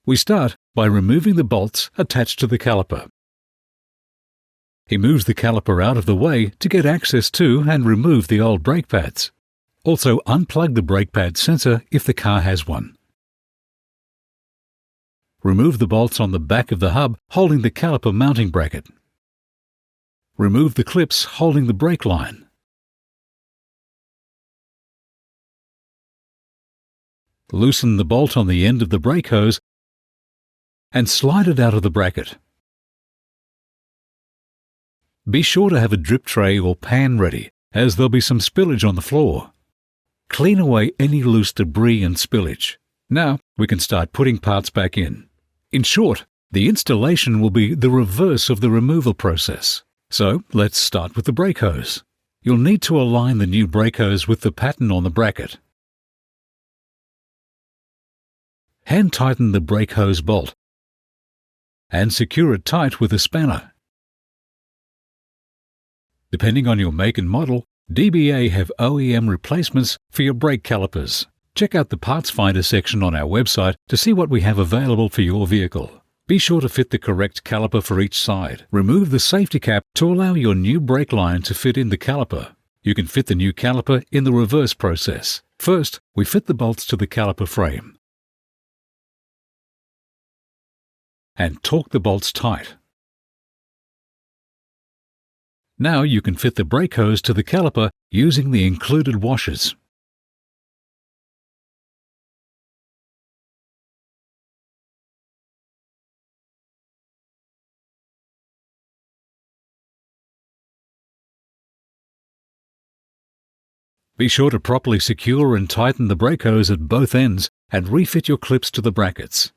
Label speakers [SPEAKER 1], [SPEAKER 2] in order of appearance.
[SPEAKER 1] We start by removing the bolts attached to the caliper. He moves the caliper out of the way to get access to and remove the old brake pads. Also unplug the brake pad sensor if the car has one. Remove the bolts on the back of the hub holding the caliper mounting bracket. Remove the clips holding the brake line. Loosen the bolt on the end of the brake hose and slide it out of the bracket. Be sure to have a drip tray or pan ready, as there'll be some spillage on the floor. Clean away any loose debris and spillage. Now we can start putting parts back in. In short, the installation will be the reverse of the removal process. So let's start with the brake hose. You'll need to align the new brake hose with the pattern on the bracket. Hand tighten the brake hose bolt and secure it tight with a spanner. Depending on your make and model, DBA have OEM replacements for your brake calipers. Check out the Parts Finder section on our website to see what we have available for your vehicle. Be sure to fit the correct caliper for each side. Remove the safety cap to allow your new brake line to fit in the caliper. You can fit the new caliper in the reverse process. First, we fit the bolts to the caliper frame and torque the bolts tight. Now you can fit the brake hose to the caliper using the included washers. Be sure to properly secure and tighten the brake hose at both ends and refit your clips to the brackets.